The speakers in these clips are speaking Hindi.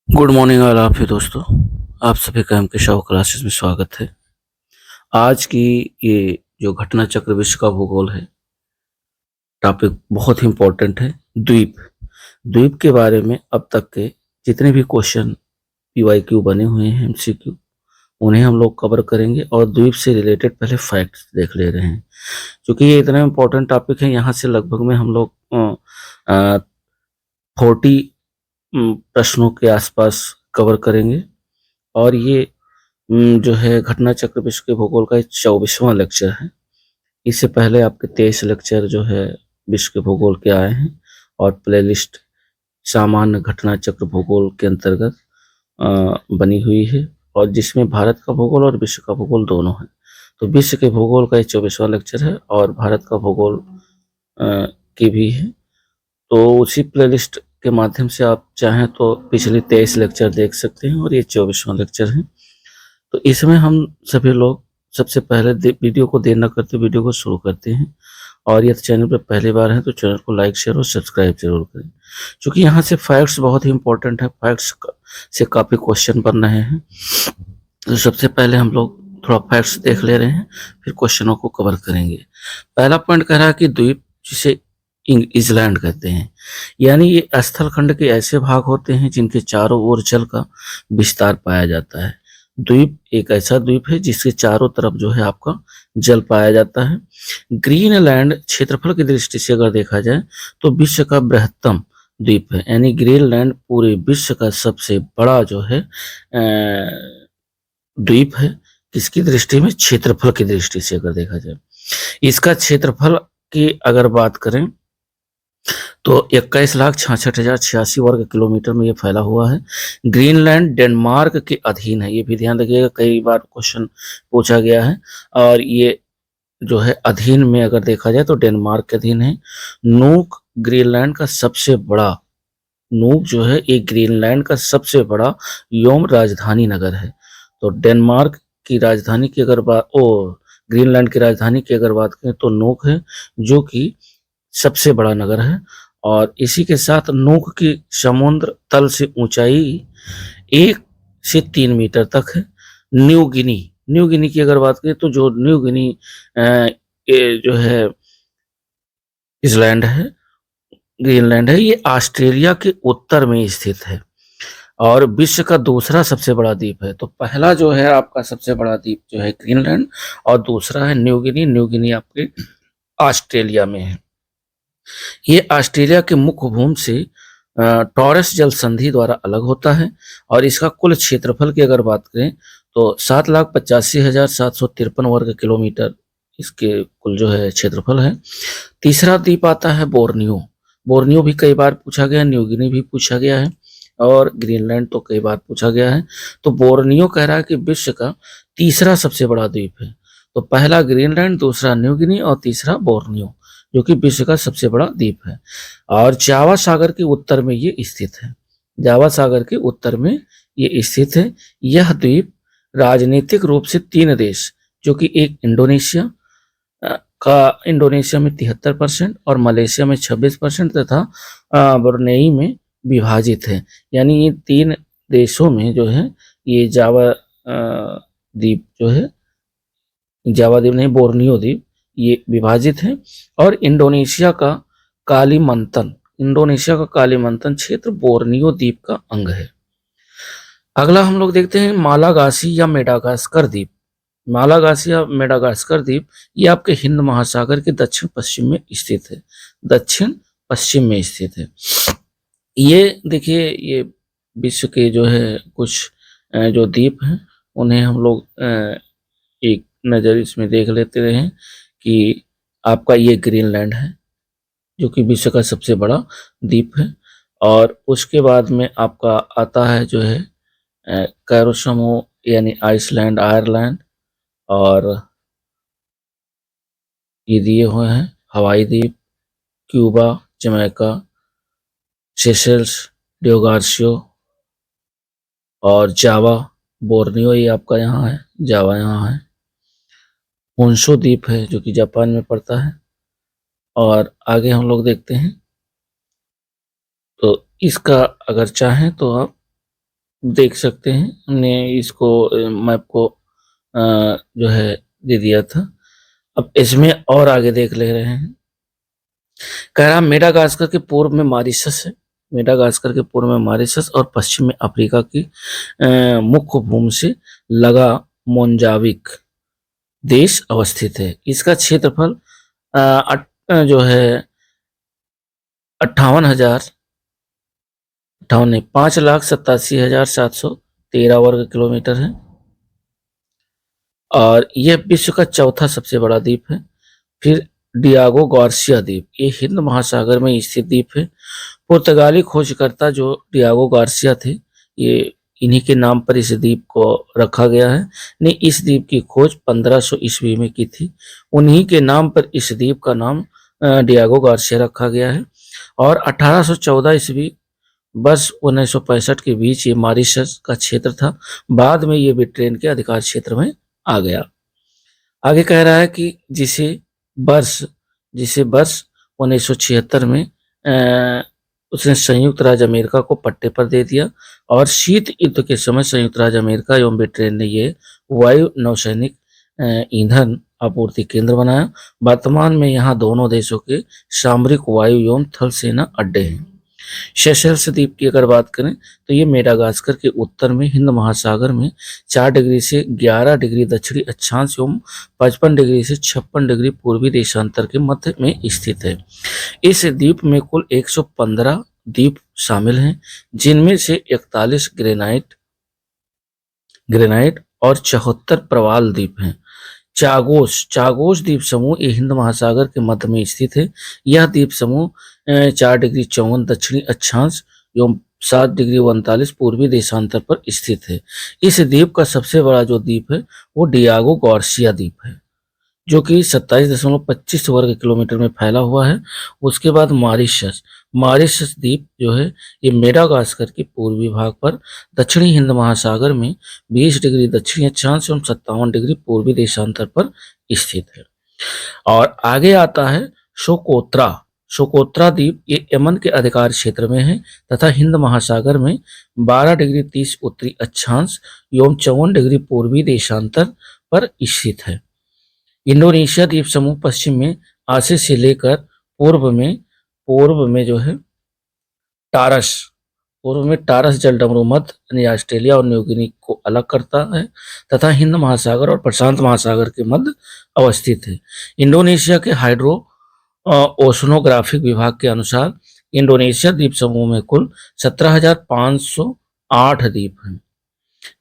गुड मॉर्निंग ऑल आप ही दोस्तों। आप सभी का एमके शाह क्लासेस में स्वागत है। आज की ये जो घटना चक्र विश्व का भूगोल है, टॉपिक बहुत ही इम्पोर्टेंट है। द्वीप द्वीप के बारे में अब तक के जितने भी क्वेश्चन पीवाईक्यू बने हुए हैं, एमसीक्यू, उन्हें हम लोग कवर करेंगे और द्वीप से रिलेटेड पहले फैक्ट्स देख ले रहे हैं। क्योंकि ये इतना इम्पोर्टेंट टॉपिक है, यहाँ से लगभग में हम लोग 40 प्रश्नों के आसपास कवर करेंगे। और ये जो है घटना चक्र विश्व के भूगोल का 24वां लेक्चर है। इससे पहले आपके 23 लेक्चर जो है विश्व के भूगोल के आए हैं और प्लेलिस्ट सामान्य घटना चक्र भूगोल के अंतर्गत बनी हुई है, और जिसमें भारत का भूगोल और विश्व का भूगोल दोनों है। तो विश्व के भूगोल का 24वां लेक्चर है और भारत का भूगोल की भी है। तो उसी प्लेलिस्ट के माध्यम से आप चाहें तो पिछले 23 लेक्चर देख सकते हैं और ये 24वां लेक्चर है। तो इसमें हम सभी लोग सबसे पहले वीडियो को देर न करते वीडियो को शुरू करते हैं। और यदि चैनल पर पहली बार है तो चैनल को लाइक शेयर और सब्सक्राइब जरूर करें, क्योंकि यहाँ से फैक्ट्स बहुत ही इंपॉर्टेंट है। फैक्ट्स से काफ़ी क्वेश्चन बन रहे हैं। तो सबसे पहले हम लोग थोड़ा फैक्ट्स देख ले रहे हैं, फिर क्वेश्चनों को कवर करेंगे। पहला पॉइंट कह रहा है कि द्वीप जिसे इजलैंड कहते हैं, यानी ये स्थल खंड के ऐसे भाग होते हैं जिनके चारों ओर जल का विस्तार पाया जाता है। द्वीप एक ऐसा द्वीप है जिसके चारों तरफ जो है आपका जल पाया जाता है। ग्रीनलैंड क्षेत्रफल की दृष्टि से अगर देखा जाए तो विश्व का बृहत्तम द्वीप है, यानी ग्रीनलैंड पूरे विश्व का सबसे बड़ा जो है द्वीप है। किसकी दृष्टि में? क्षेत्रफल की दृष्टि से अगर देखा जाए। इसका क्षेत्रफल की अगर बात करें तो 21,66,086 वर्ग किलोमीटर में ये फैला हुआ है। ग्रीनलैंड डेनमार्क के अधीन है, ये भी ध्यान रखिएगा, कई बार क्वेश्चन पूछा गया है। और ये जो है अधीन में अगर देखा जाए तो डेनमार्क के अधीन है। नूक ग्रीनलैंड का सबसे बड़ा नूक जो है एक ग्रीनलैंड का सबसे बड़ा व्योम राजधानी नगर है। तो डेनमार्क की राजधानी की अगर बात ग्रीनलैंड की राजधानी की अगर बात करें तो नूक है, जो कि सबसे बड़ा नगर है। और इसी के साथ नूक की समुद्र तल से ऊंचाई 1 से 3 मीटर तक है। न्यू गिनी की अगर बात करें तो जो न्यू गिनी जो है ग्रीनलैंड है, ये ऑस्ट्रेलिया के उत्तर में स्थित है और विश्व का दूसरा सबसे बड़ा द्वीप है। तो पहला जो है आपका सबसे बड़ा द्वीप जो है ग्रीनलैंड, और दूसरा है न्यू गिनी आपके ऑस्ट्रेलिया में है। ये ऑस्ट्रेलिया के मुख्य भूमि से टॉरस जल संधि द्वारा अलग होता है। और इसका कुल क्षेत्रफल की अगर बात करें तो 7,85,753 वर्ग किलोमीटर इसके कुल जो है क्षेत्रफल है। तीसरा द्वीप आता है बोर्नियो भी कई बार पूछा गया, न्यू गिनी भी पूछा गया है और ग्रीनलैंड तो कई बार पूछा गया है। तो बोर्नियो कह रहा है कि विश्व का तीसरा सबसे बड़ा द्वीप है। तो पहला ग्रीनलैंड, दूसरा न्यू गिनी और तीसरा बोर्नियो, जो कि विश्व का सबसे बड़ा द्वीप है। और जावा सागर के उत्तर में ये स्थित है। जावा सागर के उत्तर में ये स्थित है। यह द्वीप राजनीतिक रूप से 3 देश, जो कि एक इंडोनेशिया में 73% और मलेशिया में 26% तथा ब्रुनेई में विभाजित है। यानी ये 3 देशों में जो है ये जावा द्वीप जो है, जावा द्वीप नहीं बोर्नियो द्वीप, ये विभाजित है। और इंडोनेशिया का कालीमंतन क्षेत्र बोर्नियो द्वीप का अंग है। अगला हम लोग देखते हैं मालागासी या मेडागास्कर द्वीप। मालागासी या मेडागास्कर द्वीप ये आपके हिंद महासागर के दक्षिण पश्चिम में स्थित है। ये देखिए, ये विश्व के जो है कुछ जो द्वीप हैं उन्हें हम लोग एक नज़र इसमें देख लेते रहे कि आपका ये ग्रीनलैंड है, जो कि विश्व का सबसे बड़ा द्वीप है। और उसके बाद में आपका आता है जो है कैरो समूह, यानी आइसलैंड, आयरलैंड, और ये दिए हुए हैं हवाई द्वीप, क्यूबा, जमैका, सेशल्स, डियोगार्सियो और जावा। बोर्नियो ये आपका यहाँ है, जावा यहाँ है। होंशो द्वीप है जो कि जापान में पड़ता है। और आगे हम लोग देखते हैं तो इसका अगर चाहें तो आप देख सकते हैं, हमने इसको मैप को जो है दे दिया था। अब इसमें और आगे देख ले रहे हैं। कह रहा मेडागास्कर के पूर्व में मॉरिशस है, मेडागास्कर के पूर्व में मॉरिशस और पश्चिम में अफ्रीका की मुख्य भूमि से लगा मोजाम्बिक देश अवस्थित है। इसका क्षेत्रफल जो है 5,87,713 वर्ग किलोमीटर है और यह विश्व का चौथा सबसे बड़ा द्वीप है। फिर डियागो गार्सिया द्वीप, ये हिंद महासागर में स्थित द्वीप है। पुर्तगाली खोजकर्ता जो डियागो गार्सिया थे, ये इन्हीं के नाम पर इस द्वीप को रखा गया है। ने इस द्वीप की खोज 1500 ईस्वी में की थी। उन्हीं के नाम पर इस द्वीप का नाम डियागो गार्सिया रखा गया है। और 1814 ईस्वी वर्ष 1965 के बीच ये मॉरिशस का क्षेत्र था। बाद में ये ब्रिटेन के अधिकार क्षेत्र में आ गया। आगे कह रहा है कि वर्ष जिसे वर्ष 1976 में उसने संयुक्त राज्य अमेरिका को पट्टे पर दे दिया और शीत युद्ध के समय संयुक्त राज्य अमेरिका एवं ब्रिटेन ने ये वायु नौसैनिक ईंधन आपूर्ति केंद्र बनाया। वर्तमान में यहाँ दोनों देशों के सामरिक वायु एवं थल सेना अड्डे हैं। सेशल्स द्वीप की अगर बात करें तो ये मेडागास्कर के उत्तर में हिंद महासागर में 4 डिग्री से 11 डिग्री दक्षिणी अक्षांश एवं 55 डिग्री से 56 डिग्री पूर्वी देशांतर के मध्य में स्थित है। इस द्वीप में कुल 115 द्वीप शामिल हैं, जिनमें से 41 ग्रेनाइट और 74 प्रवाल द्वीप हैं। चागोस द्वीप समूह ये हिंद महासागर के मध्य में स्थित है। यह द्वीप समूह 4 डिग्री 54 दक्षिणी अक्षांश एवं 7 डिग्री 39 पूर्वी देशांतर पर स्थित है। इस द्वीप का सबसे बड़ा जो द्वीप है वो डियागो गार्सिया द्वीप है, जो कि 27.25 वर्ग किलोमीटर में फैला हुआ है। उसके बाद मॉरिशस द्वीप जो है ये मेडागास्कर के पूर्वी भाग पर दक्षिणी हिंद महासागर में 20 डिग्री दक्षिणी अक्षांश एवं 57 डिग्री पूर्वी देशांतर पर स्थित है। और आगे आता है सोकोत्रा द्वीप, ये यमन के अधिकार क्षेत्र में है तथा हिंद महासागर में 12 डिग्री 30 उत्तरी अक्षांश एवं 54 डिग्री पूर्वी देशांतर पर स्थित है। इंडोनेशिया द्वीप समूह पश्चिम में आसे से लेकर पूर्व में जो है टारस जलडमरू मध्य यानी ऑस्ट्रेलिया और न्यूगिनी को अलग करता है तथा हिंद महासागर और प्रशांत महासागर के मध्य अवस्थित है। इंडोनेशिया के हाइड्रो ओशनोग्राफिक विभाग के अनुसार इंडोनेशिया द्वीप समूह में कुल 17,508 द्वीप हैं,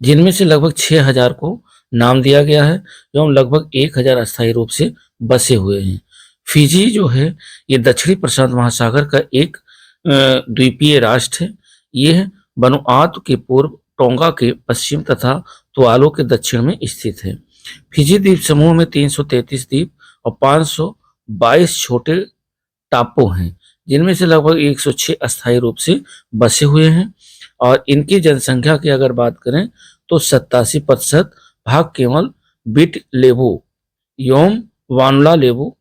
जिनमें से लगभग 6,000 को नाम दिया गया है एवं लगभग 1,000 अस्थायी रूप से बसे हुए हैं। फिजी जो है ये दक्षिणी प्रशांत महासागर का एक द्वीपीय राष्ट्र है। यह वनुआतु के पूर्व, टोंगा के पश्चिम तथा तुवालू के दक्षिण में स्थित है। फिजी द्वीप समूह में 333 द्वीप और 522 छोटे टापू हैं, जिनमें से लगभग 106 अस्थायी रूप से बसे हुए हैं। और इनकी जनसंख्या की अगर बात करें तो 87% भाग केवल बिट लेबू एवं वानुला लेबू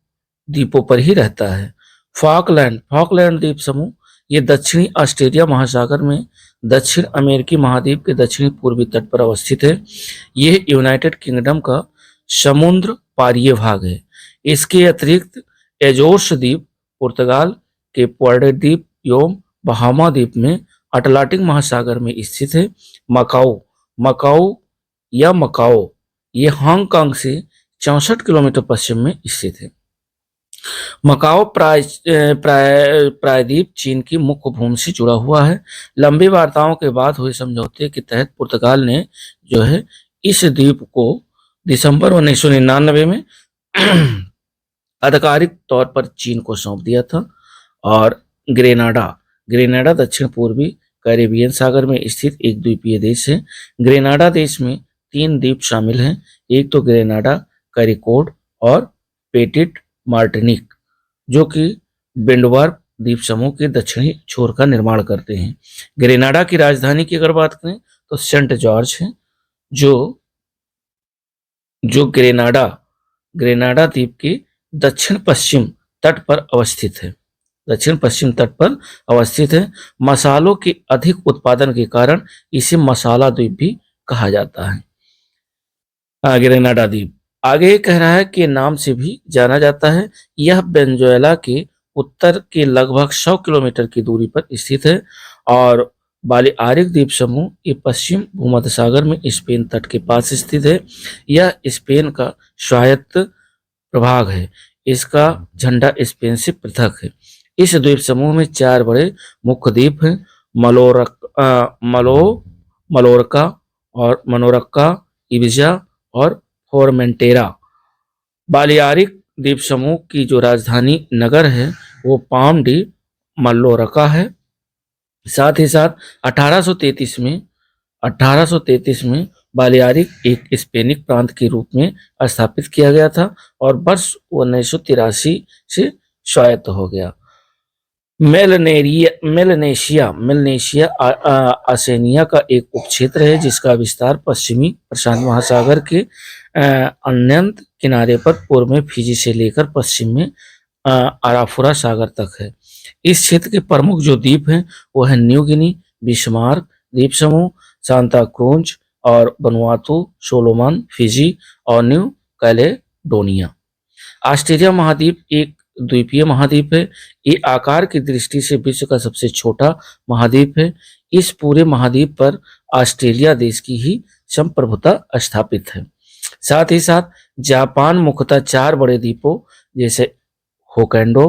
द्वीपों पर ही रहता है। फॉकलैंड द्वीप समूह ये दक्षिणी ऑस्ट्रेलिया महासागर में दक्षिण अमेरिकी महाद्वीप के दक्षिणी पूर्वी तट पर अवस्थित है। यह यूनाइटेड किंगडम का समुद्र पारीय भाग है। इसके अतिरिक्त एजोर्स द्वीप पुर्तगाल के पोर्टे द्वीप एवं बहामा द्वीप में अटलांटिक महासागर में स्थित है। मकाओ ये हांगकांग से 64 किलोमीटर पश्चिम में स्थित है। मकाओ प्रायद्वीप चीन की मुख्य भूमि से जुड़ा हुआ है। लंबी वार्ताओं के बाद हुए समझौते के तहत पुर्तगाल ने जो है इस द्वीप को दिसंबर 1999 में आधिकारिक तौर पर चीन को सौंप दिया था। और ग्रेनाडा दक्षिण पूर्वी कैरेबियन सागर में स्थित एक द्वीपीय देश है। ग्रेनाडा देश में 3 द्वीप शामिल हैं। एक तो ग्रेनाडा कैरिकोड और पेटिट मार्टिनिक, जो कि विंडवार्प द्वीप समूह के दक्षिणी छोर का निर्माण करते हैं। ग्रेनाडा की राजधानी की अगर बात करें तो सेंट जॉर्ज है, जो ग्रेनाडा द्वीप के दक्षिण पश्चिम तट पर अवस्थित है। दक्षिण पश्चिम तट पर अवस्थित है। मसालों के अधिक उत्पादन के कारण इसे मसाला द्वीप भी कहा जाता है। ग्रेनाडा द्वीप आगे कह रहा है कि नाम से भी जाना जाता है। यह वेनेजुएला के उत्तर के लगभग 100 किलोमीटर की दूरी पर स्थित है और बालियारिक द्वीप समूह ये पश्चिम भूमध्य सागर में स्पेन तट के पास स्थित है। यह स्पेन का स्वायत्त प्रभाग है। इसका झंडा स्पेन से पृथक है। इस द्वीप समूह में 4 बड़े मुख्य द्वीप हैं, मलोरका और मनोरक्का, इबिजा और फोरमेंटेरा। बालियारिक द्वीप समूह की जो राजधानी नगर है वो पाम डी मल्लोरका है। साथ ही साथ 1833 में बालियारिक एक स्पेनिक प्रांत के रूप में स्थापित किया गया था और वर्ष 1983 से स्वायत्त हो गया। मेलनेशिया आसेनिया का एक उपक्षेत्र है जिसका विस्तार पश्चिमी प्रशांत महासागर के अनंत किनारे पर पूर्व में फिजी से लेकर पश्चिम में अराफुरा सागर तक है। इस क्षेत्र के प्रमुख जो द्वीप हैं वो है न्यू गिनी, बिस्मार्क द्वीप समूह, सांता क्रूज और वनुआतु, सोलोमन, फिजी और न्यू कैलेडोनिया। ऑस्ट्रेलिया महाद्वीप एक द्वीपीय महाद्वीप है। ये आकार की दृष्टि से विश्व का सबसे छोटा महाद्वीप है। इस पूरे महाद्वीप पर ऑस्ट्रेलिया देश की ही संप्रभुता स्थापित है। साथ ही साथ जापान मुख्यतः 4 बड़े द्वीपों जैसे होकैंडो,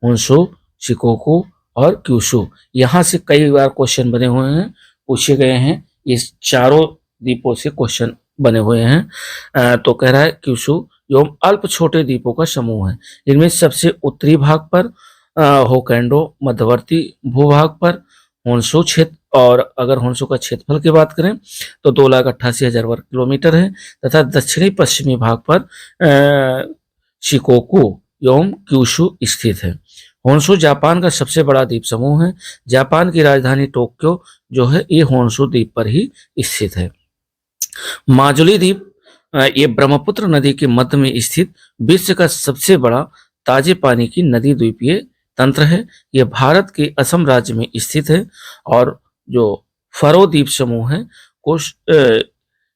होन्शु, शिकोकू और क्यूशु, यहाँ से कई बार क्वेश्चन बने हुए हैं, पूछे गए हैं। इस चारों द्वीपों से क्वेश्चन बने हुए हैं। तो कह रहा है क्यूशु एवं अल्प छोटे द्वीपों का समूह है। इनमें सबसे उत्तरी भाग पर होकैंडो, मध्यवर्ती भूभाग पर होन्शु क्षेत्र, और अगर होन्शु का क्षेत्रफल की बात करें तो 2,88,000 वर्ग किलोमीटर है, तथा दक्षिणी पश्चिमी भाग पर शिकोकू एवं क्यूशु स्थित है। होन्शु जापान का सबसे बड़ा द्वीप समूह है। जापान की राजधानी टोक्यो जो है ये होन्शु द्वीप पर ही स्थित है। माजुली द्वीप ये ब्रह्मपुत्र नदी के मध्य में स्थित विश्व का सबसे बड़ा ताजे पानी की नदी द्वीपीय तंत्र है। यह भारत के असम राज्य में स्थित है और जो फरो द्वीप समूह है को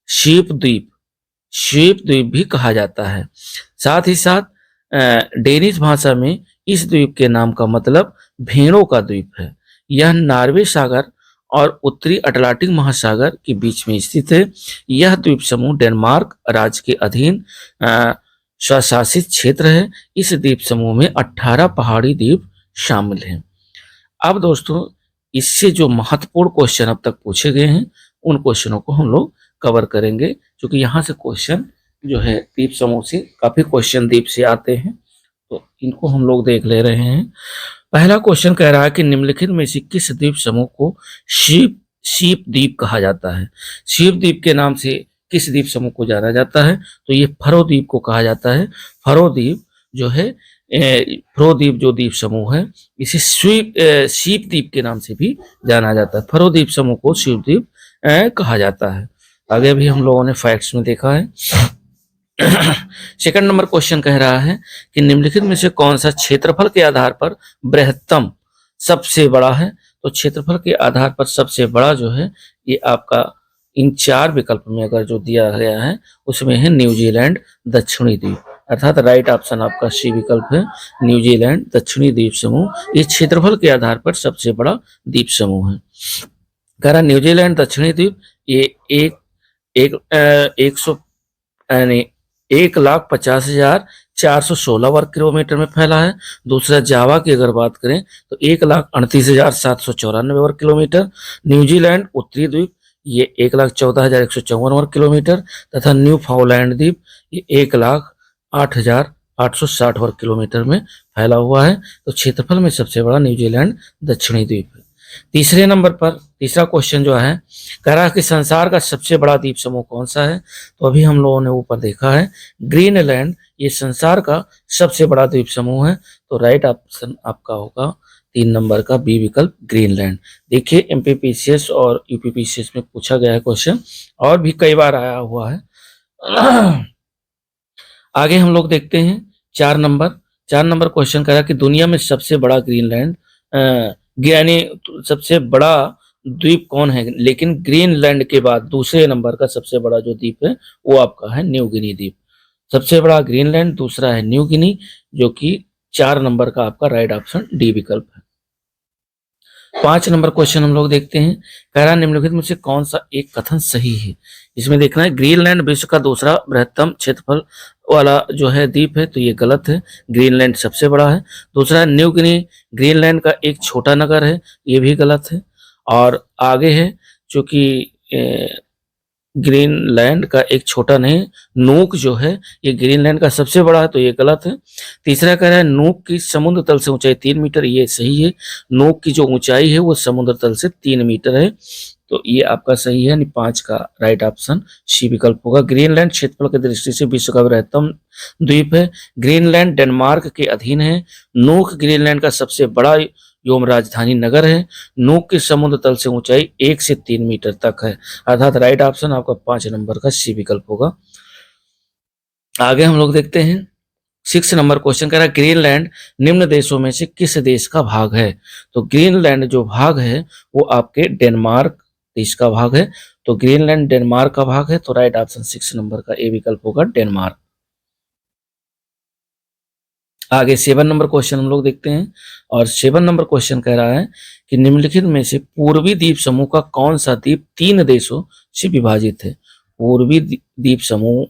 शीप द्वीप भी कहा जाता है। साथ ही साथ डेनिश भाषा में इस द्वीप के नाम का मतलब भेड़ों का द्वीप है। यह नॉर्वे सागर और उत्तरी अटलांटिक महासागर के बीच में स्थित है। यह द्वीप समूह डेनमार्क राज्य के अधीन स्वशासित क्षेत्र है। इस द्वीप समूह में 18 पहाड़ी द्वीप शामिल हैं। अब दोस्तों इससे जो महत्वपूर्ण क्वेश्चन अब तक पूछे गए हैं उन क्वेश्चनों को हम लोग कवर करेंगे, क्योंकि यहाँ से क्वेश्चन जो है द्वीप समूह से काफी क्वेश्चन द्वीप से आते हैं, तो इनको हम लोग देख ले रहे हैं। पहला क्वेश्चन कह रहा है कि निम्नलिखित में से किस द्वीप समूह को शीप द्वीप कहा जाता है। शीप द्वीप के नाम से किस द्वीप समूह को जाना जाता है, तो ये फरो द्वीप को कहा जाता है। फरो द्वीप जो है फरो द्वीप जो द्वीप समूह है इसे शीप द्वीप के नाम से भी जाना जाता है। फरो द्वीप समूह को शीप द्वीप कहा जाता है। आगे भी हम लोगों ने फैक्ट्स में देखा है। सेकंड नंबर क्वेश्चन कह रहा है कि निम्नलिखित में से कौन सा क्षेत्रफल के आधार पर बृहत्तम सबसे बड़ा है। तो क्षेत्रफल के आधार पर सबसे बड़ा जो है ये आपका इन 4 विकल्प में अगर जो दिया गया है उसमें है न्यूजीलैंड दक्षिणी द्वीप, अर्थात राइट ऑप्शन आपका सी विकल्प है, न्यूजीलैंड दक्षिणी द्वीप समूह। ये क्षेत्रफल के आधार पर सबसे बड़ा द्वीप समूह है। कह रहा न्यूजीलैंड दक्षिणी द्वीप ये 1,50,416 वर्ग किलोमीटर में फैला है। दूसरा जावा की अगर बात करें तो 1,38,794 वर्ग किलोमीटर। न्यूजीलैंड उत्तरी द्वीप ये 1,14,154 वर्ग किलोमीटर, तथा न्यू फाउलैंड द्वीप ये 1,08,860 वर्ग किलोमीटर में फैला हुआ है। तो क्षेत्रफल में सबसे बड़ा न्यूजीलैंड दक्षिणी द्वीप है। तीसरे नंबर पर तीसरा क्वेश्चन जो है कह रहा है कि संसार का सबसे बड़ा द्वीप समूह कौन सा है। तो अभी हम लोगों ने ऊपर देखा है ग्रीनलैंड ये संसार का सबसे बड़ा द्वीप समूह है। तो राइट ऑप्शन आपका होगा 3 नंबर का बी विकल्प ग्रीनलैंड। देखिए एमपीपीसीएस और यूपीपीसीएस में पूछा गया है क्वेश्चन और भी कई बार आया हुआ है। आगे हम लोग देखते हैं 4 नंबर 4 नंबर क्वेश्चन कह रहा है कि दुनिया में सबसे बड़ा ग्रीनलैंड यानी सबसे बड़ा द्वीप कौन है, लेकिन ग्रीनलैंड के बाद दूसरे नंबर का सबसे बड़ा जो द्वीप है वो आपका है न्यू गिनी द्वीप। सबसे बड़ा ग्रीनलैंड, दूसरा है न्यू गिनी, जो कि 4 नंबर का आपका राइट ऑप्शन डी विकल्प है। 5 नंबर क्वेश्चन हम लोग देखते हैं। कह रहा है निम्नलिखित में से कौन सा एक कथन सही है। इसमें देखना है ग्रीनलैंड विश्व का दूसरा बृहत्तम क्षेत्रफल वाला जो है द्वीप है, तो ये गलत है। ग्रीनलैंड सबसे बड़ा है। दूसरा है न्यू गिनी ग्रीनलैंड का एक छोटा नगर है, ये भी गलत है। और आगे है चूंकि ग्रीनलैंड का एक छोटा नहीं, नूक जो है ये ग्रीनलैंड का सबसे बड़ा है, तो ये गलत है। तीसरा कह रहा है नूक की समुद्र तल से ऊंचाई 3 मीटर, ये सही है। नूक की जो ऊंचाई है वो समुद्र तल से 3 मीटर है, तो ये आपका सही है, यानी 5 का राइट ऑप्शन सी विकल्प होगा। ग्रीनलैंड क्षेत्रफल की दृष्टि से विश्व का बृहत्तम द्वीप है। ग्रीनलैंड डेनमार्क के अधीन है। नूक ग्रीनलैंड का सबसे बड़ा एवं राजधानी नगर है। नूक की समुद्र तल से ऊंचाई 1 से 3 मीटर तक है, अर्थात राइट ऑप्शन आपका 5 नंबर का सी विकल्प होगा। आगे हम लोग देखते हैं 6 नंबर क्वेश्चन कह रहा है ग्रीनलैंड निम्न देशों में से किस देश का भाग है। तो ग्रीनलैंड जो भाग है वो आपके डेनमार्क देश का भाग है, तो ग्रीनलैंड डेनमार्क का भाग है, तो राइट ऑप्शन 6 नंबर का ए विकल्प होगा डेनमार्क। आगे 7 नंबर क्वेश्चन हम लोग देखते हैं, और 7 नंबर क्वेश्चन कह रहा है कि निम्नलिखित में से पूर्वी द्वीप समूह का कौन सा द्वीप 3 देशों से विभाजित है। पूर्वी द्वीप समूह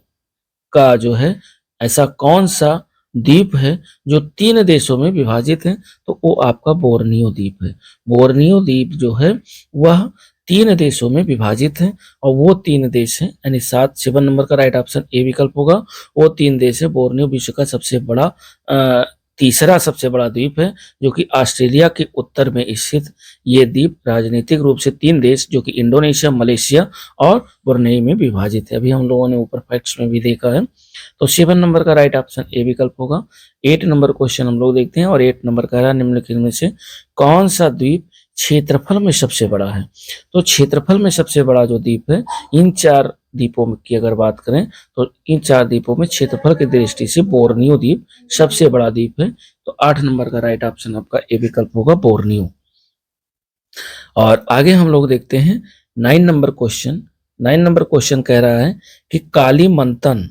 का जो है ऐसा कौन सा द्वीप है जो 3 देशों में विभाजित है, तो वो आपका बोर्नियो द्वीप है। बोर्नियो द्वीप जो है वह 3 देशों में विभाजित है, और वो 3 देश हैं, यानी 7 नंबर का राइट ऑप्शन ए विकल्प होगा। वो 3 देश है। बोर्नियो विश्व का सबसे बड़ा तीसरा सबसे बड़ा द्वीप है, जो कि ऑस्ट्रेलिया के उत्तर में स्थित ये द्वीप राजनीतिक रूप से 3 देश जो कि इंडोनेशिया, मलेशिया और ब्रुनेई में विभाजित है। अभी हम लोगों ने ऊपर फैक्ट्स में भी देखा है, तो 7 नंबर का राइट ऑप्शन ए विकल्प होगा। 8 नंबर क्वेश्चन हम लोग देखते हैं, और 8 नंबर कह रहा है निम्नलिखित में से कौन सा द्वीप क्षेत्रफल में सबसे बड़ा है। तो क्षेत्रफल में सबसे बड़ा जो द्वीप है, इन 4 द्वीपों की अगर बात करें तो इन 4 द्वीपों में क्षेत्रफल की दृष्टि से बोर्नियो द्वीप सबसे बड़ा द्वीप है, तो 8 नंबर का राइट ऑप्शन आपका ए विकल्प होगा बोर्नियो। और आगे हम लोग देखते हैं 9 नंबर क्वेश्चन। 9 नंबर क्वेश्चन कह रहा है कि कालीमंथन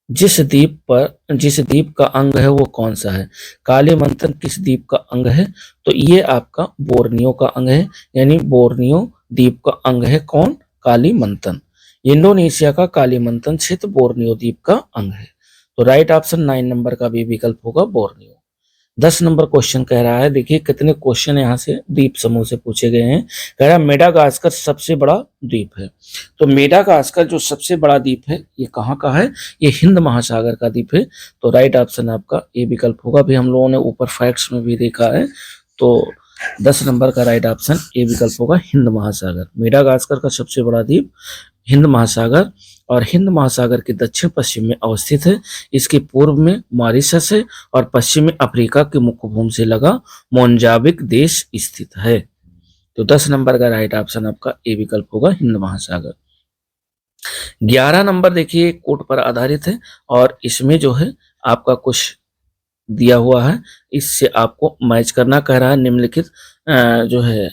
जिस द्वीप का अंग है वो कौन सा है। कालीमंथन किस द्वीप का अंग है, तो ये आपका बोर्नियो का अंग है, यानी बोर्नियो द्वीप का अंग है कौन, कालीमंथन। इंडोनेशिया का कालीमंथन क्षेत्र बोर्नियो द्वीप का अंग है, तो राइट ऑप्शन 9 नंबर का भी विकल्प होगा बोर्नियो। 10 नंबर क्वेश्चन कह रहा है, देखिए कितने क्वेश्चन यहाँ से द्वीप समूह से पूछे गए हैं। कह रहा है मेडागास्कर सबसे बड़ा द्वीप है। तो मेडागास्कर जो सबसे बड़ा द्वीप है ये कहाँ का है, ये हिंद महासागर का द्वीप है, तो राइट ऑप्शन आपका ए विकल्प होगा। भी हम लोगों ने ऊपर फैक्ट्स में भी देखा है, तो 10 नंबर का राइट ऑप्शन ए विकल्प होगा हिंद महासागर। मेडागास्कर का सबसे बड़ा द्वीप हिंद महासागर, और हिंद महासागर के दक्षिण पश्चिम में अवस्थित है। इसके पूर्व में मॉरिशस है, और पश्चिम में अफ्रीका के मुख्य भूमि से लगा मोजाम्बिक देश स्थित है, तो 10 नंबर का राइट ऑप्शन आपका ए विकल्प होगा हिंद महासागर। 11 नंबर देखिए कोट पर आधारित है, और इसमें जो है आपका कुछ दिया हुआ है, इससे आपको मैच करना कह रहा है। निम्नलिखित जो है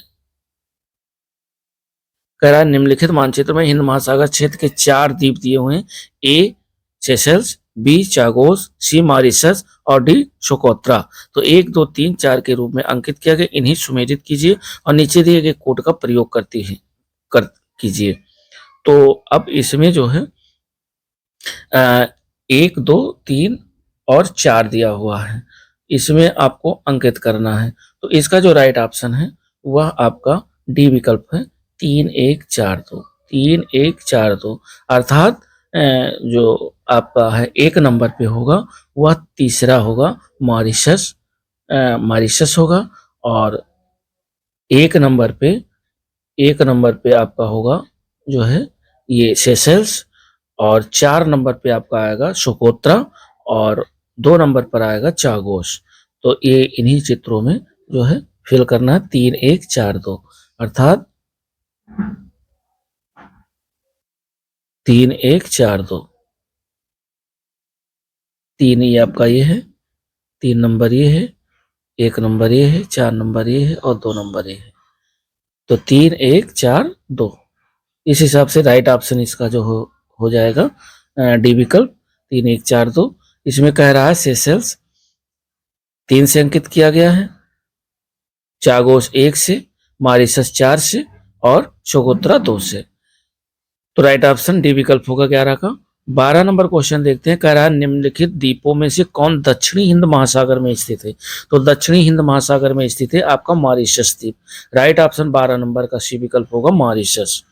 कह रहा है निम्नलिखित मानचित्र में हिंद महासागर क्षेत्र के 4 द्वीप दिए हुए हैं। ए सेशल्स, बी चागोस, सी मॉरिशस और डी सोकोत्रा। तो 1 2 3 4 के रूप में अंकित किया गया, इन्हीं सुमेलित कीजिए और नीचे दिए गए कोड का प्रयोग कर कीजिए। तो अब इसमें जो है 1 2 3 और 4 दिया हुआ है, इसमें आपको अंकित करना है। तो इसका जो राइट ऑप्शन है वह आपका डी विकल्प है 3 1 4 2, 3 1 4 2, अर्थात जो आपका है 1 नंबर पे होगा वह तीसरा होगा मॉरिशस, मॉरिशस होगा, और 1 नंबर पे आपका होगा जो है ये सेशल्स, और 4 नंबर पे आपका आएगा सोकोत्रा, और 2 नंबर पर आएगा चागोस। तो ये इन्हीं चित्रों में जो है फिल करना है 3 1 4 2, अर्थात 3 1 4 2, 3 ये आपका ये है, 3 नंबर ये है, 1 नंबर ये है, 4 नंबर ये है और 2 नंबर ये है। तो 3, 1, 4, 2। इस हिसाब से राइट ऑप्शन इसका जो हो जाएगा डी विकल्प 3, 1, 4, 2। इसमें कह रहा है सेशेल्स 3 से अंकित किया गया है, चागोस 1 से, मॉरिशस 4 से और सोकोत्रा 2 से। तो राइट ऑप्शन डी विकल्प होगा 11 का। 12 नंबर क्वेश्चन देखते हैं, कह रहा है निम्नलिखित द्वीपों में से कौन दक्षिणी हिंद महासागर में स्थित है। तो दक्षिणी हिंद महासागर में स्थित है आपका मॉरिशस द्वीप। राइट ऑप्शन 12 नंबर का सी विकल्प होगा मॉरिशस।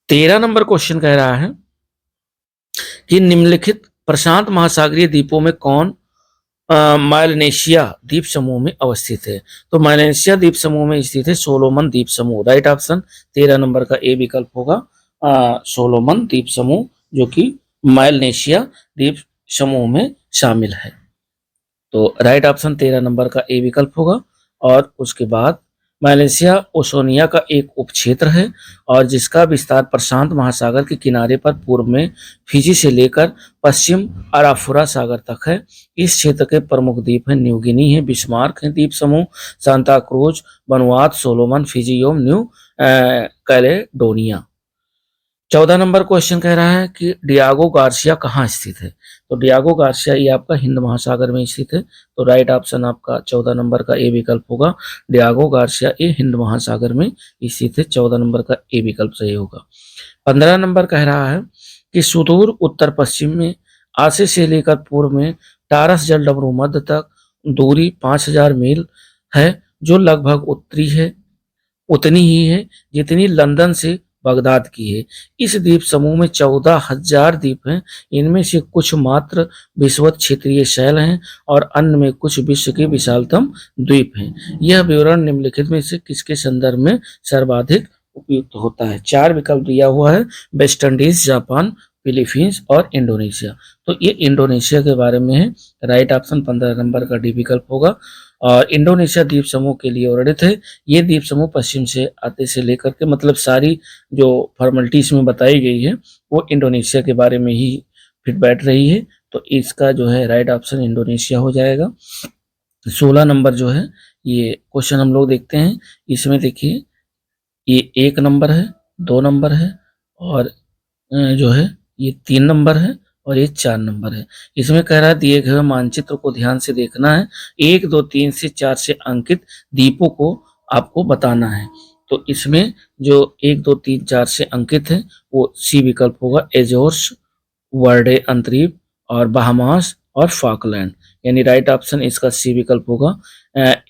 13 नंबर क्वेश्चन कह रहा है कि निम्नलिखित प्रशांत महासागरीय द्वीपों में कौन माइलनेशिया द्वीप समूह में अवस्थित है। तो माइलनेशिया द्वीप समूह में स्थित है सोलोमन द्वीप समूह। राइट ऑप्शन 13 नंबर का ए विकल्प होगा सोलोमन द्वीप समूह, जो कि माइलनेशिया द्वीप समूह में शामिल है। तो राइट ऑप्शन 13 नंबर का ए विकल्प होगा। और उसके बाद माइलेशिया ओशनिया का एक उपक्षेत्र है और जिसका विस्तार प्रशांत महासागर के किनारे पर पूर्व में फिजी से लेकर पश्चिम अराफुरा सागर तक है। इस क्षेत्र के प्रमुख द्वीप हैं न्यू गिनी है, बिस्मार्क है द्वीप समूह, Santa cruise, Vanuatu, Solomon, Fiji एवं न्यू कैलेडोनिया। 14 नंबर क्वेश्चन कह रहा है कि डियागो गार्सिया कहाँ स्थित है। तो डियागो गार्सिया ये आपका हिंद महासागर में स्थित है। तो राइट ऑप्शन आपका 14 नंबर का ए विकल्प होगा। डियागो गार्सिया ये हिंद महासागर में स्थित है। 14 नंबर का ए विकल्प सही होगा। 15 नंबर कह रहा है कि सुदूर उत्तर पश्चिम में आसे से लेकर पूर्व में टारस जलडमरू मध्य तक दूरी 5000 मील है, जो लगभग उतनी ही है जितनी लंदन से बगदाद की है। इस द्वीप समूह में 14,000 द्वीप हैं। इनमें से कुछ मात्र विषुवत क्षेत्रीय शैल हैं और अन्य में कुछ विश्व के विशालतम द्वीप हैं। यह विवरण निम्नलिखित में से किसके संदर्भ में सर्वाधिक उपयुक्त होता है। 4 विकल्प दिया हुआ है, वेस्ट इंडीज, जापान, फिलीपींस और इंडोनेशिया। तो ये इंडोनेशिया के बारे में है। राइट ऑप्शन 15 नंबर का डी विकल्प होगा। और इंडोनेशिया द्वीप समूह के लिए वर्णित है। ये द्वीप समूह पश्चिम से आते से लेकर के मतलब सारी जो फॉर्मेलिटीज में बताई गई है वो इंडोनेशिया के बारे में ही फिट बैठ रही है। तो इसका जो है राइट ऑप्शन इंडोनेशिया हो जाएगा। 16 नंबर जो है ये क्वेश्चन हम लोग देखते हैं। इसमें देखिए ये 1 नंबर है, 2 नंबर है और जो है ये 3 नंबर है और ये 4 नंबर है। इसमें कह रहा है दिए गए मानचित्र को ध्यान से देखना है, 1, 2, 3 से 4 से अंकित द्वीपों को आपको बताना है। तो इसमें जो 1, 2, 3, 4 से अंकित है वो सी विकल्प होगा, एजोर्स, वर्डे अंतरीप और बहामास और फॉकलैंड। यानी राइट ऑप्शन इसका सी विकल्प होगा।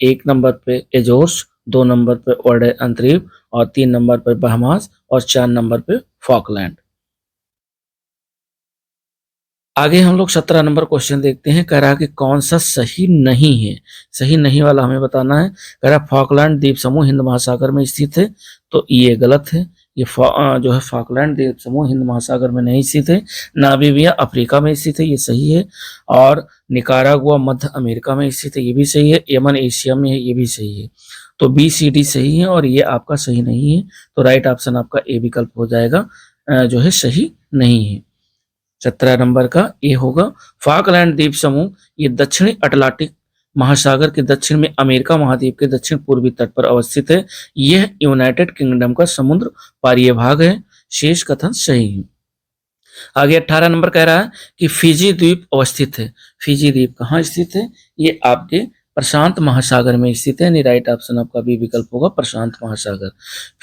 1 नंबर पे एजोर्स, 2 नंबर पे वर्डे अंतरीप और 3 नंबर पे बहामास और 4 नंबर पे फॉकलैंड। आगे हम लोग 17 नंबर क्वेश्चन देखते हैं। कह रहा है कि कौन सा सही नहीं है। सही नहीं वाला हमें बताना है। कह रहा है फॉकलैंड द्वीप समूह हिंद महासागर में स्थित है। तो ये गलत है। ये जो है फॉकलैंड द्वीप समूह हिंद महासागर में नहीं स्थित है। नामीबिया अफ्रीका में स्थित है, ये सही है। और निकारागुआ मध्य अमेरिका में स्थित है, ये भी सही है। यमन एशिया में है, ये भी सही है। तो बी सी डी सही है और ये आपका सही नहीं है। तो राइट ऑप्शन आपका ए विकल्प हो जाएगा, जो है सही नहीं है। 17 नंबर का ए होगा। फॉकलैंड द्वीप समूह ये दक्षिणी अटलांटिक महासागर के दक्षिण में अमेरिका महाद्वीप के दक्षिण पूर्वी तट पर अवस्थित है। यह यूनाइटेड किंगडम का समुद्र पारीय भाग है। शेष कथन सही है। आगे 18 नंबर कह रहा है कि फिजी द्वीप अवस्थित है। फिजी द्वीप कहाँ स्थित है? ये आपके प्रशांत महासागर में स्थित है। राइट ऑप्शन आपका बी विकल्प होगा, प्रशांत महासागर।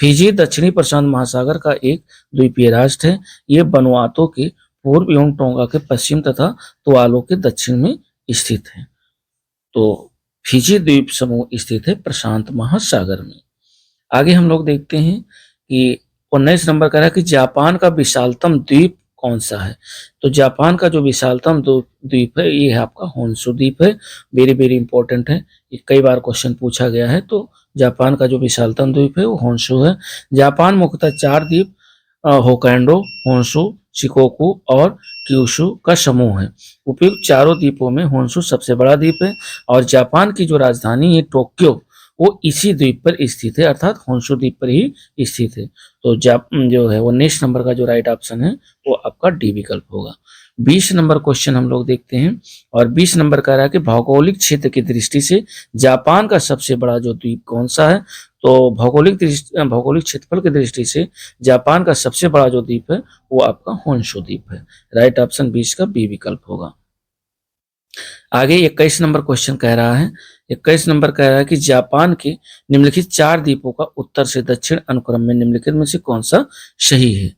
फिजी दक्षिणी प्रशांत महासागर का एक द्वीपीय राष्ट्र है। ये वनुआतु के पूर्व एवं टोंगा के पश्चिम तथा तुवालू के दक्षिण में स्थित है। तो फिजी द्वीप समूह स्थित है प्रशांत महासागर में। आगे हम लोग देखते हैं कि 19 नंबर कह रहा है कि जापान का विशालतम द्वीप कौन सा है। तो जापान का जो विशालतम द्वीप है ये है आपका होन्शु द्वीप है। वेरी वेरी इंपॉर्टेंट है, ये कई बार क्वेश्चन पूछा गया है। तो जापान का जो विशालतम द्वीप है वो होन्शु है। जापान मुख्यतः 4 द्वीप होकाइडो, होन्शु, शिकोकू और क्यूशु का समूह है। उपयुक्त चारों द्वीपों में होन्शु सबसे बड़ा द्वीप है और जापान की जो राजधानी है टोक्यो वो इसी द्वीप पर स्थित है, अर्थात होंशु द्वीप पर ही स्थित है। तो जो है वो नेक्स्ट नंबर का जो राइट ऑप्शन है वो आपका डी विकल्प होगा। 20 नंबर क्वेश्चन हम लोग देखते हैं, और 20 नंबर कह रहा है कि भौगोलिक क्षेत्र की दृष्टि से जापान का सबसे बड़ा जो द्वीप कौन सा है। तो भौगोलिक क्षेत्रफल की दृष्टि से जापान का सबसे बड़ा जो द्वीप है वो आपका होंशु द्वीप है। राइट ऑप्शन 20 का बी विकल्प होगा। आगे 21 नंबर क्वेश्चन कह रहा है, 21 नंबर कह रहा है कि जापान के निम्नलिखित 4 द्वीपों का उत्तर से दक्षिण अनुक्रम में निम्नलिखित में से कौन सा सही है।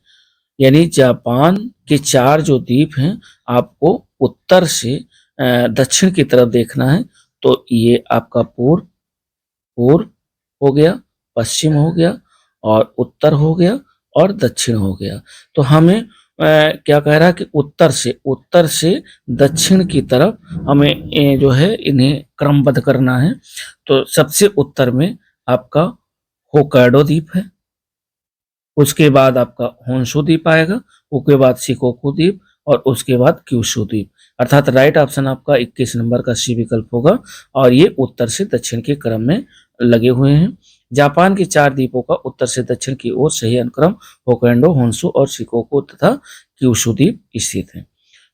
यानी जापान के 4 जो द्वीप हैं आपको उत्तर से दक्षिण की तरफ देखना है। तो ये आपका पूर्व हो गया, पश्चिम हो गया, और उत्तर हो गया, और दक्षिण हो गया। तो हमें क्या कह रहा है कि उत्तर से दक्षिण की तरफ हमें जो है इन्हें क्रमबद्ध करना है। तो सबसे उत्तर में आपका होक्काइडो द्वीप है, उसके बाद आपका होंशु द्वीप आएगा, उसके बाद शिकोकू द्वीप, और उसके बाद क्यूशू द्वीप। अर्थात राइट ऑप्शन आपका 21 नंबर का सी विकल्प होगा, और ये उत्तर से दक्षिण के क्रम में लगे हुए हैं। जापान के 4 द्वीपों का उत्तर से दक्षिण की ओर सही अनुक्रम होक्काइडो, होंशु और शिकोकू तथा क्यूशू द्वीप स्थित है।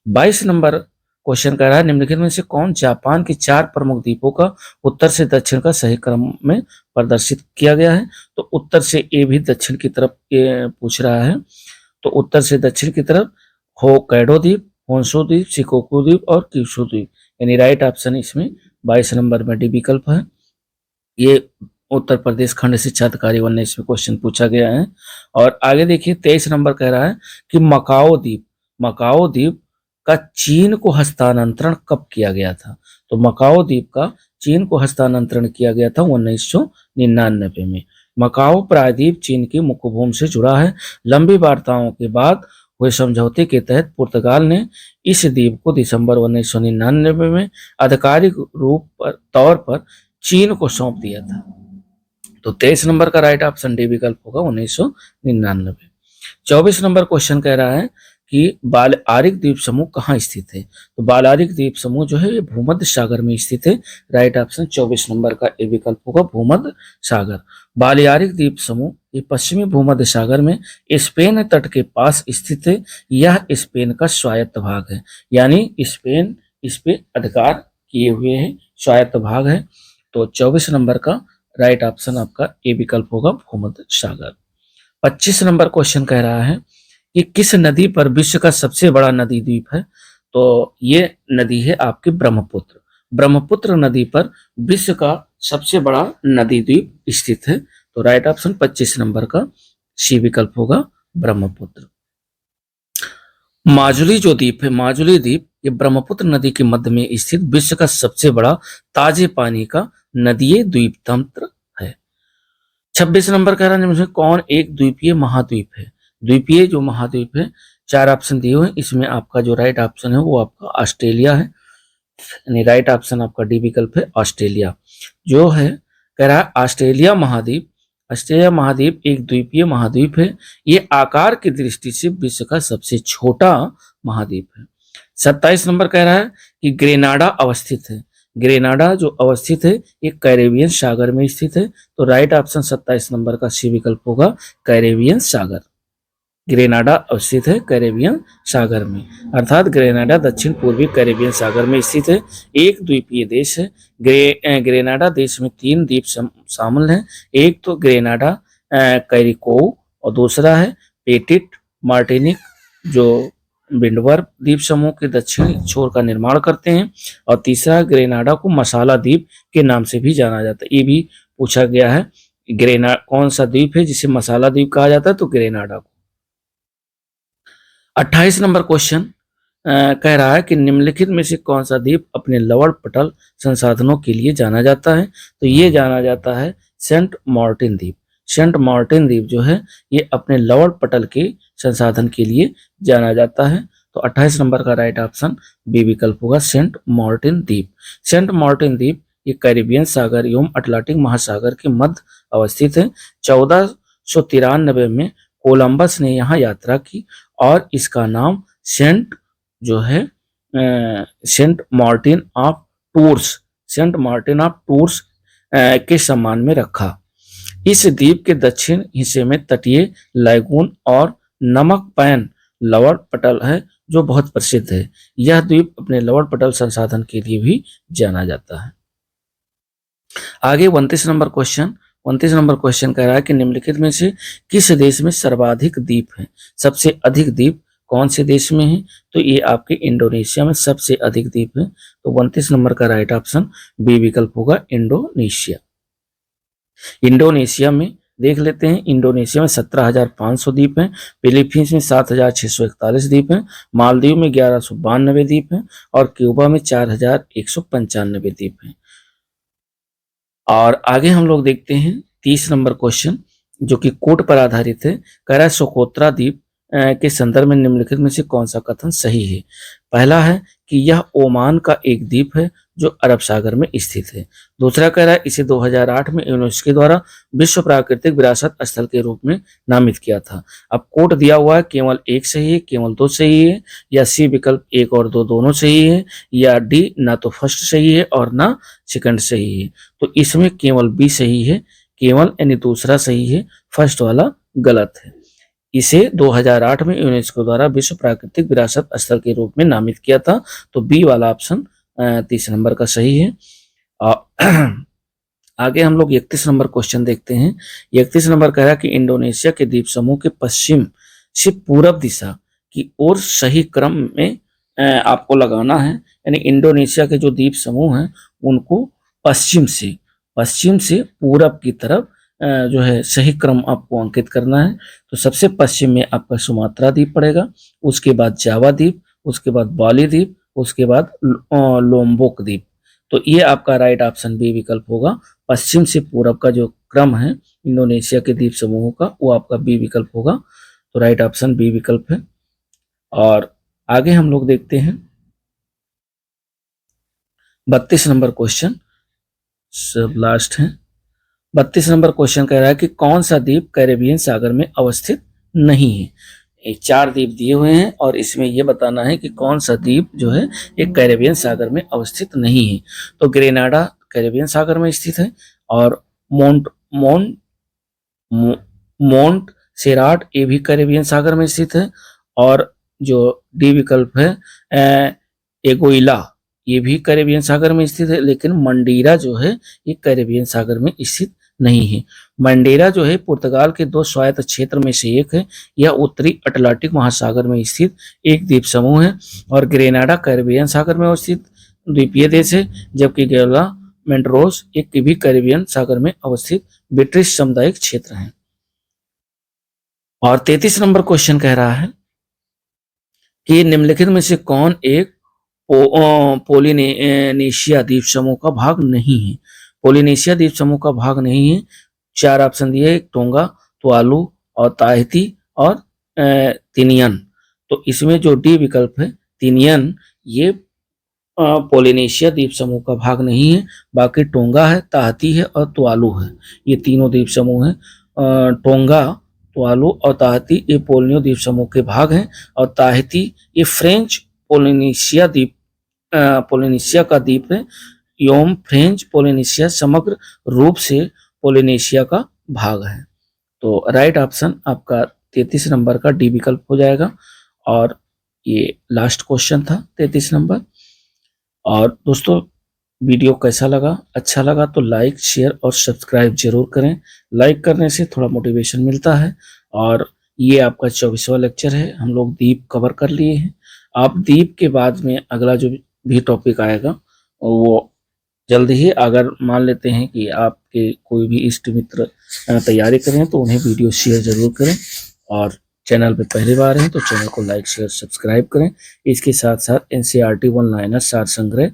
22 नंबर क्वेश्चन कह रहा है, निम्नलिखित में से कौन जापान के 4 प्रमुख द्वीपों का उत्तर से दक्षिण का सही क्रम में प्रदर्शित किया गया है। तो उत्तर से ए भी दक्षिण की तरफ पूछ रहा है। तो उत्तर से दक्षिण की तरफ होक्काइडो द्वीप, होंशु द्वीप, शिकोकू द्वीप और क्यूशू द्वीप, यानी राइट ऑप्शन इसमें 22 नंबर में डी विकल्प है। ये उत्तर प्रदेश खंड शिक्षा अधिकारी बनने इसमें क्वेश्चन पूछा गया है। और आगे देखिए 23 नंबर कह रहा है कि मकाओ द्वीप का चीन को हस्तांतरण कब किया गया था। तो मकाओ द्वीप का चीन को हस्तांतरण किया गया था 1999 में। मकाओ प्रायद्वीप चीन की मुख्य भूमि से जुड़ा है। लंबी वार्ताओं के बाद हुए समझौते के तहत पुर्तगाल ने इस द्वीप को दिसंबर 1999 में आधिकारिक तौर पर चीन को सौंप दिया था। तो 23 नंबर का राइट ऑप्शन डी विकल्प होगा 1999। 24 नंबर क्वेश्चन कह रहा है कि बालआरिक द्वीप समूह कहाँ स्थित है। तो बालआरिक द्वीप समूह जो है ये भूमध्य सागर में स्थित है। राइट ऑप्शन 24 नंबर का ए विकल्प होगा भूमध्य सागर। बालआरिक द्वीप समूह ये पश्चिमी भूमध्य सागर में स्पेन तट के पास स्थित है। यह स्पेन का स्वायत्त भाग है, यानी स्पेन इस पे अधिकार किए हुए है, स्वायत्त भाग है। तो 24 नंबर का राइट ऑप्शन आपका ए विकल्प होगा भूमध्य सागर। 25 नंबर क्वेश्चन कह रहा है कि किस नदी पर विश्व का सबसे बड़ा नदी द्वीप है। तो ये नदी है आपकी ब्रह्मपुत्र। ब्रह्मपुत्र नदी पर विश्व का सबसे बड़ा नदी द्वीप स्थित है। तो राइट ऑप्शन 25 नंबर का सी विकल्प होगा ब्रह्मपुत्र। माजुली जो द्वीप है, माजुली द्वीप ये ब्रह्मपुत्र नदी के मध्य में स्थित विश्व का सबसे बड़ा ताजे पानी का नदीय द्वीप तंत्र है। 26 नंबर कह रहा है कौन एक द्वीपीय महाद्वीप है। द्वीपीय जो महाद्वीप है 4 ऑप्शन दिए हुए हैं, इसमें आपका जो राइट ऑप्शन है वो आपका ऑस्ट्रेलिया है, यानी राइट ऑप्शन आपका डी विकल्प है ऑस्ट्रेलिया। जो है कह रहा है ऑस्ट्रेलिया महाद्वीप एक द्वीपीय महाद्वीप है। ये आकार की दृष्टि से विश्व का सबसे छोटा महाद्वीप है। 27 नंबर कह रहा है कि ग्रेनाडा अवस्थित है। ग्रेनाडा जो अवस्थित है ये कैरेबियन सागर में स्थित है। तो राइट ऑप्शन 27 नंबर का सी विकल्प होगा कैरेबियन सागर। ग्रेनाडा अवस्थित है कैरेबियन सागर में, अर्थात ग्रेनाडा दक्षिण पूर्वी कैरेबियन सागर में स्थित है। एक द्वीपीय देश है। ग्रेनाडा देश में 3 द्वीप शामिल हैं। एक तो ग्रेनाडा कैरिकोव, और दूसरा है पेटिट मार्टिनिक जो विंडवर द्वीप समूह के दक्षिणी छोर का निर्माण करते हैं, और तीसरा ग्रेनाडा को मसाला द्वीप के नाम से भी जाना जाता है। ये भी पूछा गया है कौन सा द्वीप है जिसे मसाला द्वीप कहा जाता है, तो ग्रेनाडा को। 28 नंबर क्वेश्चन कह रहा है कि निम्नलिखित में से कौन सा द्वीप अपने लवण पटल संसाधनों के लिए जाना जाता है। तो ये जाना जाता है सेंट मार्टिन द्वीप। सेंट मार्टिन द्वीप जो है ये अपने लवण पटल के संसाधन के लिए जाना जाता है। तो 28 नंबर का राइट ऑप्शन बी विकल्प होगा सेंट मार्टिन द्वीप। सेंट मार्टिन द्वीप ये कैरिबियन सागर एवं अटलांटिक महासागर के मध्य अवस्थित है। 1493 में कोलंबस ने यहाँ यात्रा की, और इसका नाम सेंट मार्टिन ऑफ टूर्स के सम्मान में रखा। इस द्वीप के दक्षिण हिस्से में तटीय लैगून और नमक पैन लवण पटल है जो बहुत प्रसिद्ध है। यह द्वीप अपने लवण पटल संसाधन के लिए भी जाना जाता है। आगे 29 नंबर क्वेश्चन 29 नंबर क्वेश्चन कह रहा है कि निम्नलिखित में से किस देश में सर्वाधिक द्वीप है? सबसे अधिक द्वीप कौन से देश में है? तो ये आपके इंडोनेशिया में सबसे अधिक द्वीप है। तो 29 नंबर का राइट ऑप्शन बी विकल्प होगा, इंडोनेशिया। इंडोनेशिया में देख लेते हैं, इंडोनेशिया में 17,500 द्वीप हैं, फिलीपींस में 7,641 द्वीप हैं, मालदीव में 1192 द्वीप हैं और क्यूबा में 4,195 द्वीप हैं। और आगे हम लोग देखते हैं 30 नंबर क्वेश्चन जो कि कोड पर आधारित है। कह रहा है सोकोत्रा द्वीप के संदर्भ में निम्नलिखित में से कौन सा कथन सही है? पहला है कि यह ओमान का एक द्वीप है जो अरब सागर में स्थित है। दूसरा कह रहा है इसे 2008 में यूनेस्को द्वारा विश्व प्राकृतिक विरासत स्थल के रूप में नामित किया था। अब कोड दिया हुआ है, केवल एक सही है, केवल दो सही है, या सी विकल्प एक और दो दोनों सही है, या डी ना तो फर्स्ट सही है और ना सेकंड सही है। तो इसमें केवल बी सही है, केवल यानी दूसरा सही है, फर्स्ट वाला गलत है। इसे 2008 में यूनेस्को द्वारा विश्व प्राकृतिक विरासत स्थल के रूप में नामित किया था। तो बी वाला ऑप्शन 30 नंबर का सही है। आगे हम लोग 31 नंबर क्वेश्चन देखते हैं। 31 नंबर कह रहा है कि इंडोनेशिया के द्वीप समूह के पश्चिम से पूरब दिशा की ओर सही क्रम में आपको लगाना है। यानी इंडोनेशिया के जो द्वीप समूह हैं उनको पश्चिम से पूरब की तरफ जो है सही क्रम आपको अंकित करना है। तो सबसे पश्चिम में आपका सुमात्रा द्वीप पड़ेगा, उसके बाद जावा द्वीप, उसके बाद बाली द्वीप, उसके बाद लोम्बोक द्वीप। तो ये आपका राइट ऑप्शन बी विकल्प होगा। पश्चिम से पूरब का जो क्रम है इंडोनेशिया के द्वीप समूहों का वो आपका बी विकल्प होगा। तो राइट ऑप्शन बी विकल्प है। और आगे हम लोग देखते हैं 32 नंबर क्वेश्चन, सब लास्ट है। 32 नंबर क्वेश्चन कह रहा है कि कौन सा द्वीप कैरेबियन सागर में अवस्थित नहीं है? ये 4 द्वीप दिए हुए हैं और इसमें यह बताना है कि कौन सा द्वीप जो है एक कैरेबियन सागर में अवस्थित नहीं है। तो ग्रेनाडा कैरेबियन सागर में स्थित है और मोंट सेराट ये भी कैरेबियन सागर में स्थित है। और जो डी विकल्प है एगोइला ये भी कैरेबियन सागर में स्थित है। लेकिन मंडीरा जो है ये कैरेबियन सागर में स्थित नहीं है। मंडेरा जो है पुर्तगाल के 2 स्वायत्त क्षेत्र में से एक है। यह उत्तरी अटलांटिक महासागर में स्थित एक द्वीप समूह है और ग्रेनाडा कैरेबियन सागर में अवस्थित द्वीपीय देश है, जबकि गेला मेंड्रोस एक भी कैरेबियन सागर में अवस्थित ब्रिटिश सामुदायिक क्षेत्र है। और 33 नंबर क्वेश्चन कह रहा है कि निम्नलिखित में से कौन एक पोलिनेशिया द्वीप समूह का भाग नहीं है? पोलिनेशिया द्वीप समूह का भाग नहीं है। 4 ऑप्शन दिए, टोंगा, तुआलू और ताहिती और तिनियन। तो इसमें जो डी विकल्प है तिनियन ये पोलिनेशिया द्वीप समूह का भाग नहीं है। बाकी टोंगा है, ताहिती है और तुआलू है, ये तीनों द्वीप समूह हैं। टोंगा, तुआलू और ताहिती ये पोलियो द्वीप समूह के भाग हैं और ताहिती ये फ्रेंच पोलिनेशिया का द्वीप है। योम फ्रेंच पोलिनेशिया समग्र रूप से पोलिनेशिया का भाग है। तो राइट ऑप्शन आपका 33 नंबर का डी विकल्प हो जाएगा। और ये लास्ट क्वेश्चन था 33 नंबर। और दोस्तों वीडियो कैसा लगा? अच्छा लगा तो लाइक, शेयर और सब्सक्राइब जरूर करें। लाइक करने से थोड़ा मोटिवेशन मिलता है। और ये आपका 24वां लेक्चर है, हम लोग द्वीप कवर कर लिए हैं। आप द्वीप के बाद में अगला जो भी टॉपिक आएगा वो जल्द ही, अगर मान लेते हैं कि आपके कोई भी इष्ट मित्र तैयारी करें तो उन्हें वीडियो शेयर जरूर करें। और चैनल पे पहली बार हैं तो चैनल को लाइक, शेयर, सब्सक्राइब करें। इसके साथ साथ एनसीईआरटी वन लाइनर सार संग्रह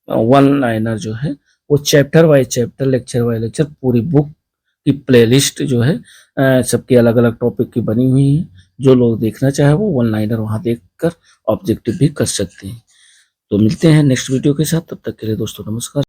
वन लाइनर जो है वो chapter wise chapter, lecture wise lecture, पूरी बुक की प्लेलिस्ट जो है सबके अलग अलग टॉपिक की बनी हुई है। जो लोग देखना चाहे वो वन लाइनर वहाँ देखकर ऑब्जेक्टिव भी कर सकते हैं। तो मिलते हैं नेक्स्ट वीडियो के साथ, तब तक के लिए दोस्तों नमस्कार।